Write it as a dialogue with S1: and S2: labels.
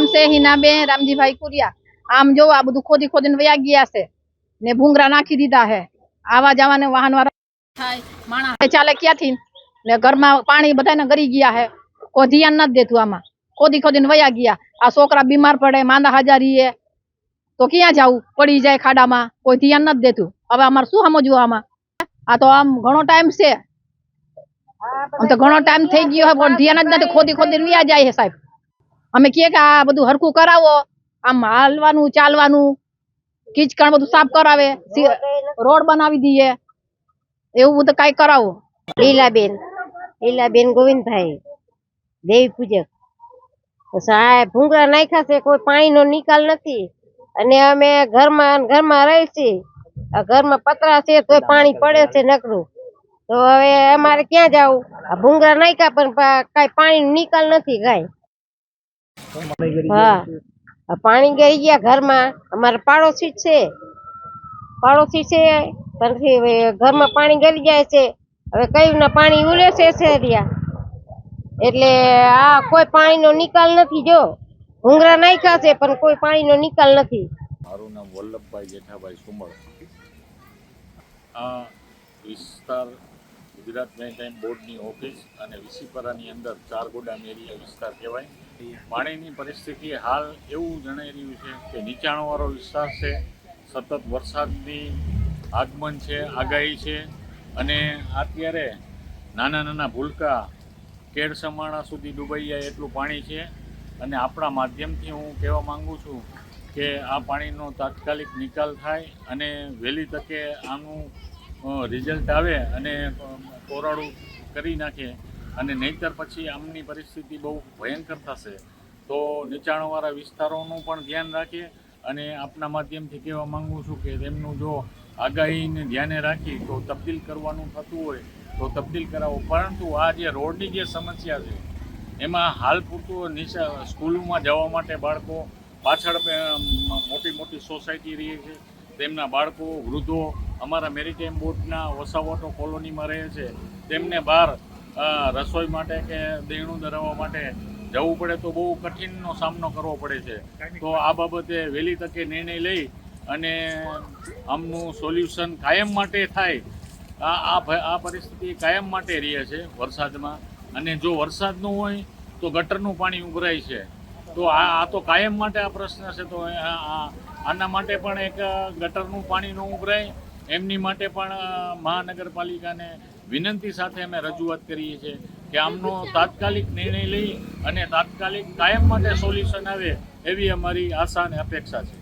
S1: નામ છે હિનાબેન રામજીભાઈ કુરિયા। આમ જો આ બધું ખોદી ખોદીને વયા ગયા છે ને ભૂંગરા નાખી દીધા છે। આવા જવાને વાહન વાળા થાય માણસ ચાલે ક્યાંથી ને ઘરમાં પાણી બધાને ગરી ગયા છે। કોઈ ધ્યાન નથી દેતું આમાં। ખોદી ખોદીને વયા ગયા। આ છોકરા બીમાર પડે માંદા હાજારીએ તો ક્યાં જવું? પડી જાય ખાડામાં, કોઈ ધ્યાન નથી દેતું। હવે અમારે શું સમજવું આમાં? આ તો આમ ઘણો ટાઈમ છે, આમ તો ઘણો ટાઈમ થઈ ગયો છે પણ ધ્યાન જ નથી। ખોદી ખોદીને વયા જાય છે સાહેબ। અમે કહે કે આ બધું હરખું કરાવો, આમ હાલવાનું ચાલવાનું કીચકણ બધું સાફ કરાવે, રોડ બનાવી દઈએ, એવું બધું કઈ કરાવો।
S2: લીલાબેન ગોવિંદભાઈ દેવી પૂજક। ભૂંગળા નાખ્યા છે, કોઈ પાણીનો નિકાલ નથી અને અમે ઘરમાં રહી છીએ। ઘરમાં પતરા છે તોય પાણી પડે છે નકરું। તો હવે અમારે ક્યાં જવું? આ ભૂંગળા નાખ્યા પણ કઈ પાણીનો નિકાલ નથી કાંઈ। હા, પાણી ગઈ ગયા ઘરમાં। અમારે પાડોશી છે પણ ઘરમાં પાણી ગરી જાય છે। હવે કયું ના પાણી ઉલે છે રહ્યા, એટલે આ કોઈ પાણીનો નિકાલ નથી। જો ભૂંગળા નાખ્યા છે પણ કોઈ પાણીનો નિકાલ નથી।
S3: મારું નામ વલ્લભભાઈ જેઠાભાઈ સુમળ। આ વિસ્તાર ગુજરાત મેરીટાઈમ બોર્ડની ઓફિસ અને વિસીપરાની અંદર ચારગોડામ એરિયા વિસ્તાર કહેવાય। પાણીની પરિસ્થિતિ હાલ એવું જણાઈ રહ્યું છે કે નીચાણવાળો વિસ્તાર છે, સતત વરસાદની આગમન છે, આગાહી છે અને અત્યારે નાના નાના ભૂલકા કેળ સમાણા સુધી ડૂબાઈ જાય એટલું પાણી છે। અને આપણા માધ્યમથી હું કહેવા માગું છું કે આ પાણીનો તાત્કાલિક નિકાલ થાય અને વહેલી તકે આનું રિઝલ્ટ આવે અને કોરાડું કરી નાખે, અને નહીંતર પછી આમની પરિસ્થિતિ બહુ ભયંકર થશે। તો નીચાણવાળા વિસ્તારોનું પણ ધ્યાન રાખે અને આપના માધ્યમથી કહેવા માગું છું કે તેમનું જો આગાહીને ધ્યાને રાખી તો તબદીલ કરવાનું થતું હોય તો તબદીલ કરાવો। પરંતુ આ જે રોડની જે સમસ્યા છે એમાં હાલ પૂરતું સ્કૂલોમાં જવા માટે બાળકો પાછળ મોટી સોસાયટી રહી છે, તેમના બાળકો વૃદ્ધો અમારા મેરીટાઈમ બોર્ડના વસાવટો કોલોનીમાં રહે છે, તેમને બહાર રસોઈ માટે કે દેણું ધરાવવા માટે જવું પડે તો બહુ કઠિનનો સામનો કરવો પડે છે। તો આ બાબતે વહેલી તકે નિર્ણય લઈ અને આમનું સોલ્યુશન કાયમ માટે થાય। આ પરિસ્થિતિ કાયમ માટે રહે છે વરસાદમાં, અને જો વરસાદ ન હોય તો ગટરનું પાણી ઉભરાય છે। તો આ તો કાયમ માટે આ પ્રશ્ન છે। તો આના માટે પણ એક ગટરનું પાણી ન ઉભરાય એમની માટે પણ મહાનગરપાલિકાને વિનંતી સાથે અમે રજૂઆત કરીએ છીએ કે આમનો તાત્કાલિક નિર્ણય લઈ અને તાત્કાલિક કાયમ માટે સોલ્યુશન આવે એવી અમારી આશા અને અપેક્ષા છે।